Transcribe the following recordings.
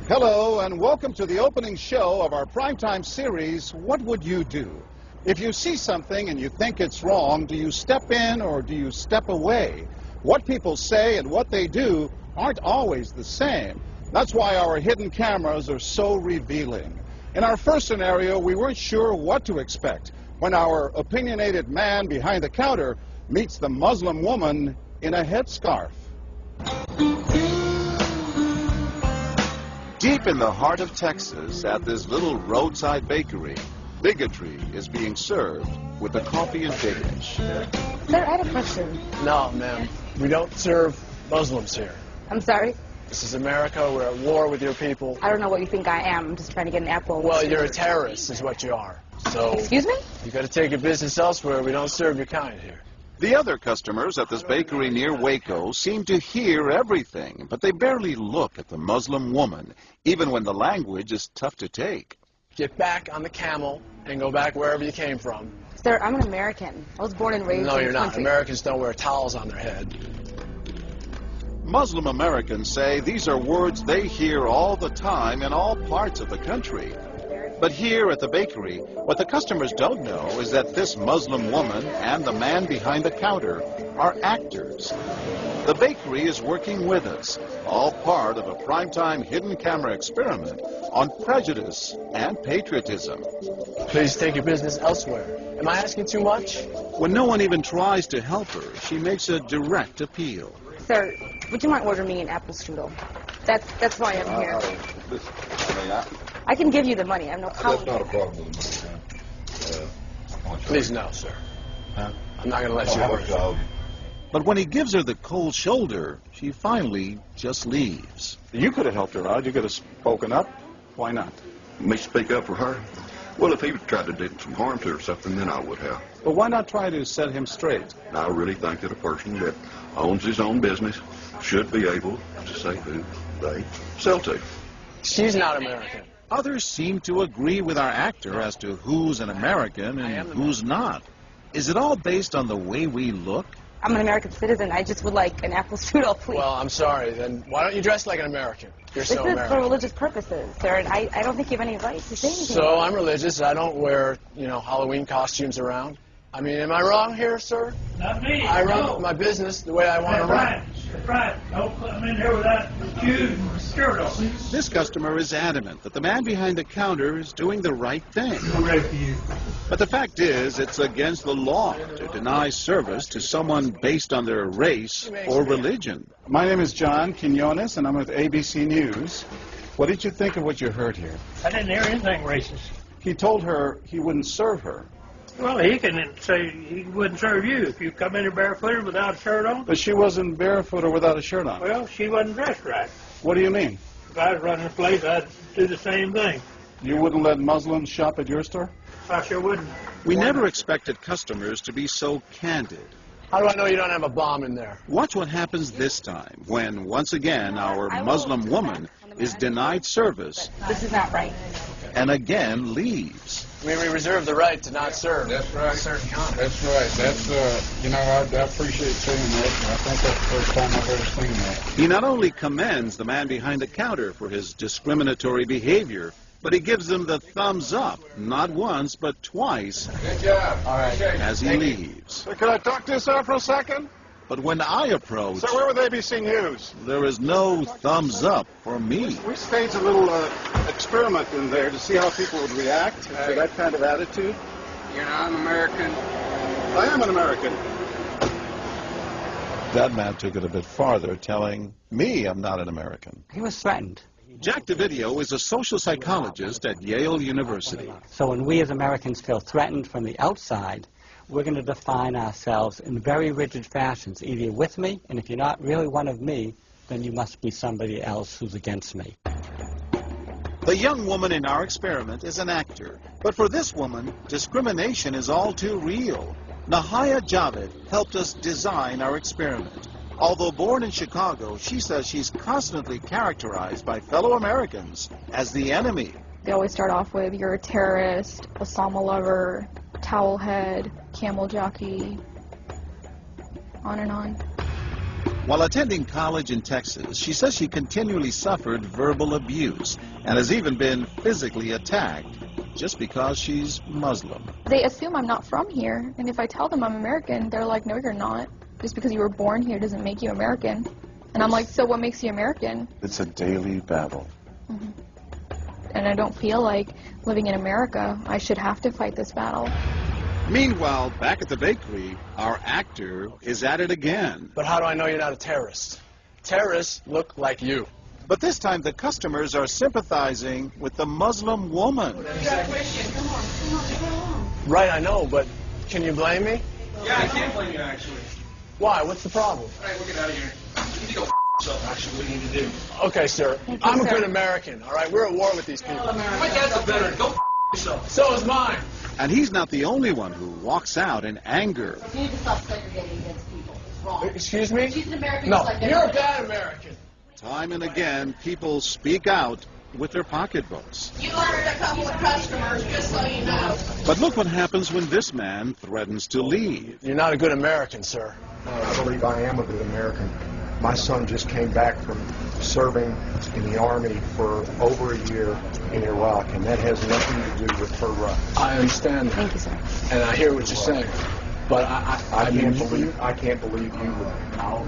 Hello and welcome to the opening show of our primetime series, What Would You Do? If you see something and you think it's wrong, do you step in or do you step away? What people say and what they do aren't always the same. That's why our hidden cameras are so revealing. In our first scenario, we weren't sure what to expect when our opinionated man behind the counter meets the Muslim woman in a headscarf. Deep in the heart of Texas, at this little roadside bakery, bigotry is being served with the coffee and bacon. Sir, I had a question. No, ma'am. We don't serve Muslims here. I'm sorry? This is America. We're at war with your people. I don't know what you think I am. I'm just trying to get an apple. Well, you're a terrorist is what you are. So... Excuse me? You got to take your business elsewhere. We don't serve your kind here. The other customers at this bakery near Waco seem to hear everything, but they barely look at the Muslim woman, even when the language is tough to take. Get back on the camel and go back wherever you came from. Sir, I'm an American. I was born and raised in No, this you're not. country. Americans don't wear towels on their head. Muslim Americans say these are words they hear all the time in all parts of the country. But here at the bakery, what the customers don't know is that this Muslim woman and the man behind the counter are actors. The bakery is working with us, all part of a primetime hidden camera experiment on prejudice and patriotism. Please take your business elsewhere. Am I asking too much? When no one even tries to help her, she makes a direct appeal. Sir, would you mind ordering me an apple strudel? That's why I'm here. I can give you the money. I have no problem. That's not a problem with me. Please, no, sir. I'm not going to let you have order a it. job. But when he gives her the cold shoulder, she finally just leaves. You could have helped her out. You could have spoken up. Why not? Me speak up for her? Well, if he tried to do some harm to her or something, then I would have. But why not try to set him straight? I really think that a person that owns his own business should be able to say who they sell to. She's not American. Others seem to agree with our actor as to who's an American and who's not. Is it all based on the way we look? I'm an American citizen. I just would like an apple strudel, please. Well, I'm sorry. Then why don't you dress like an American? You're this so is American. for religious purposes, sir, and I don't think you have any right to say anything. So I'm religious. I don't wear, Halloween costumes around. I mean, am I wrong here, sir? Not me. I run my business the way I want to run. That's right. Don't come in here without shoes and skirt on. This customer is adamant that the man behind the counter is doing the right thing. I'm ready for you. But the fact is, it's against the law to deny service to someone based on their race or religion. My name is John Quinones, and I'm with ABC News. What did you think of what you heard here? I didn't hear anything racist. He told her he wouldn't serve her. Well, he can say he wouldn't serve you if you come in here barefooted without a shirt on. But she wasn't barefoot or without a shirt on. Well, she wasn't dressed right. What do you mean? If I was running a place, I'd do the same thing. You wouldn't let Muslims shop at your store? I sure wouldn't. We never expected customers to be so candid. How do I know you don't have a bomb in there? Watch what happens this time when, once again, our Muslim woman is denied service This is not right. and again leaves. We reserve the right to not serve. That's right. Certain kind. That's right. That's, I appreciate saying that. I think that's the first time I've ever seen that. He not only commends the man behind the counter for his discriminatory behavior, but he gives him the thumbs up, not once, but twice, Good job. All right. as he leaves. Sir, can I talk to you, sir, for a second? But when I approach, Sir, we're with ABC News. there is no thumbs up for me. We staged a little experiment in there to see how people would react to that kind of attitude. You're not an American. I am an American. That man took it a bit farther, telling me I'm not an American. He was threatened. Jack DeVideo is a social psychologist at Yale University. So when we as Americans feel threatened from the outside, we're going to define ourselves in very rigid fashions. Either you're with me, and if you're not really one of me, then you must be somebody else who's against me. The young woman in our experiment is an actor. But for this woman, discrimination is all too real. Nahaya Javed helped us design our experiment. Although born in Chicago, she says she's constantly characterized by fellow Americans as the enemy. They always start off with, you're a terrorist, Osama lover, towel head, camel jockey, on and on. While attending college in Texas, she says she continually suffered verbal abuse and has even been physically attacked just because she's Muslim. They assume I'm not from here, and if I tell them I'm American, they're like, no, you're not. Just because you were born here doesn't make you American. And I'm like, so what makes you American? It's a daily battle. Mm-hmm. And I don't feel like living in America, I should have to fight this battle. Meanwhile, back at the bakery, our actor is at it again. But how do I know you're not a terrorist? Terrorists look like you. But this time the customers are sympathizing with the Muslim woman. Right, I know, but can you blame me? Yeah, I can't blame you, actually. Why? What's the problem? All right, we'll get out of here. You need to go yourself, actually. What do you need to do? Okay, sir. I'm a good American, all right? We're at war with these people. My dad's a veteran. Go yourself. So is mine. And he's not the only one who walks out in anger. You need to stop segregating against people. It's wrong. Excuse me? She's an American. No, like you're a bad American. Time and again, people speak out with their pocketbooks. You ordered a couple of customers, just so you know. But look what happens when this man threatens to leave. You're not a good American, sir. I believe I am a good American. My son just came back from serving in the Army for over a year in Iraq, and that has nothing to do with her rights. I understand that. Thank you, sir. And I hear what you're saying. But I can't believe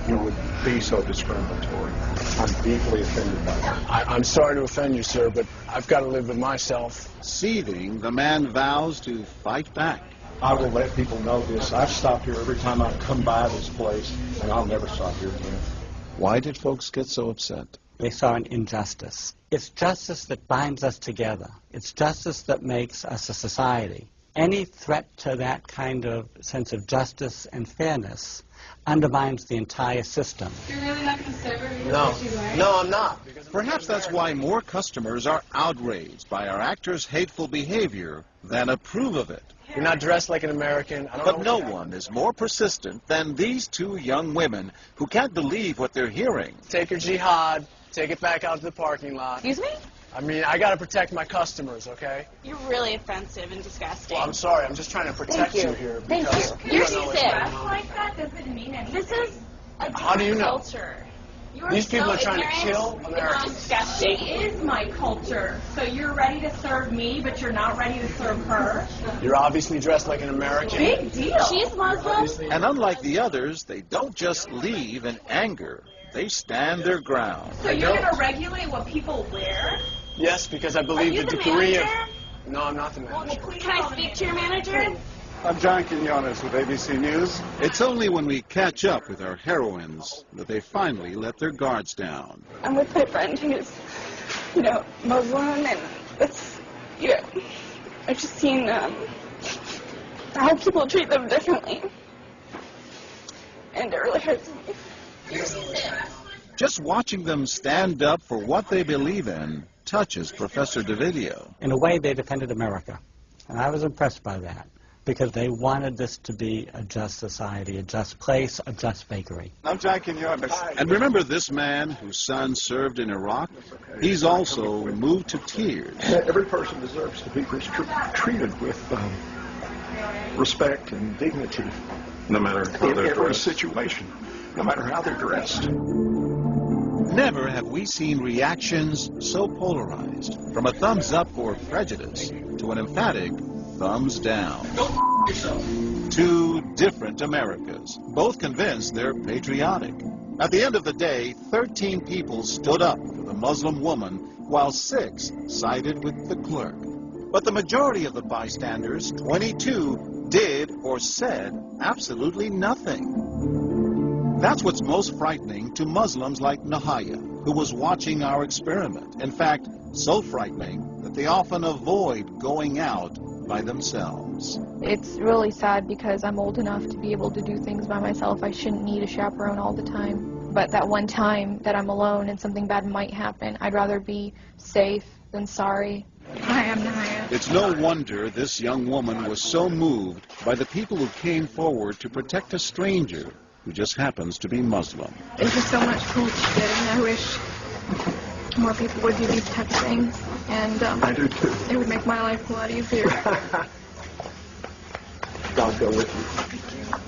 you would be so discriminatory. I'm deeply offended by that. I'm sorry to offend you, sir, but I've got to live with myself. Seething, the man vows to fight back. I will let people know this. I've stopped here every time I come by this place, and I'll never stop here again. Why did folks get so upset? They saw an injustice. It's justice that binds us together. It's justice that makes us a society. Any threat to that kind of sense of justice and fairness undermines the entire system. You're really not going to serve her? No, I'm not. Perhaps that's why more customers are outraged by our actor's hateful behavior than approve of it. You're not dressed like an American. But no one is more persistent than these two young women who can't believe what they're hearing. Take your jihad, take it back out to the parking lot. Excuse me? I mean, I got to protect my customers, okay? You're really offensive and disgusting. Well, I'm sorry. I'm just trying to protect you here. Because You're don't know sick. what's going on. Like that doesn't mean anything. This is a How do you know? culture. These people are trying to kill Americans. Disgusting. It is my culture. So you're ready to serve me, but you're not ready to serve her. You're obviously dressed like an American. Big deal. She's Muslim. And unlike the others, they don't just leave in anger. They stand their ground. So you're going to regulate what people wear? Yes, because I believe the degree of... No, I'm not the manager. Can I speak to your manager? I'm John Quinones with ABC News. It's only when we catch up with our heroines that they finally let their guards down. I'm with my friend who's, Muslim, and it's, I've just seen how people treat them differently. And it really hurts me. Just watching them stand up for what they believe in touches Professor DeVideo. In a way, they defended America, and I was impressed by that, because they wanted this to be a just society, a just place, a just bakery. I'm John Quinones. And remember this man whose son served in Iraq? He's also moved to tears. Every person deserves to be treated with respect and dignity. No matter how In they're every dressed. situation, no matter how they're dressed. Never have we seen reactions so polarized, from a thumbs up for prejudice to an emphatic thumbs down. Go yourself. Two different Americas, both convinced they're patriotic. At the end of the day, 13 people stood up for the Muslim woman, while 6 sided with the clerk. But the majority of the bystanders, 22, did or said absolutely nothing. That's what's most frightening to Muslims like Nahaya, who was watching our experiment. In fact, so frightening that they often avoid going out by themselves. It's really sad because I'm old enough to be able to do things by myself. I shouldn't need a chaperone all the time. But that one time that I'm alone and something bad might happen, I'd rather be safe than sorry. Hi, I'm Nahaya. It's no wonder this young woman was so moved by the people who came forward to protect a stranger who just happens to be Muslim. Thank you so much for what you did, and I wish more people would do these types of things. And I do too. It would make my life a lot easier. God go with you.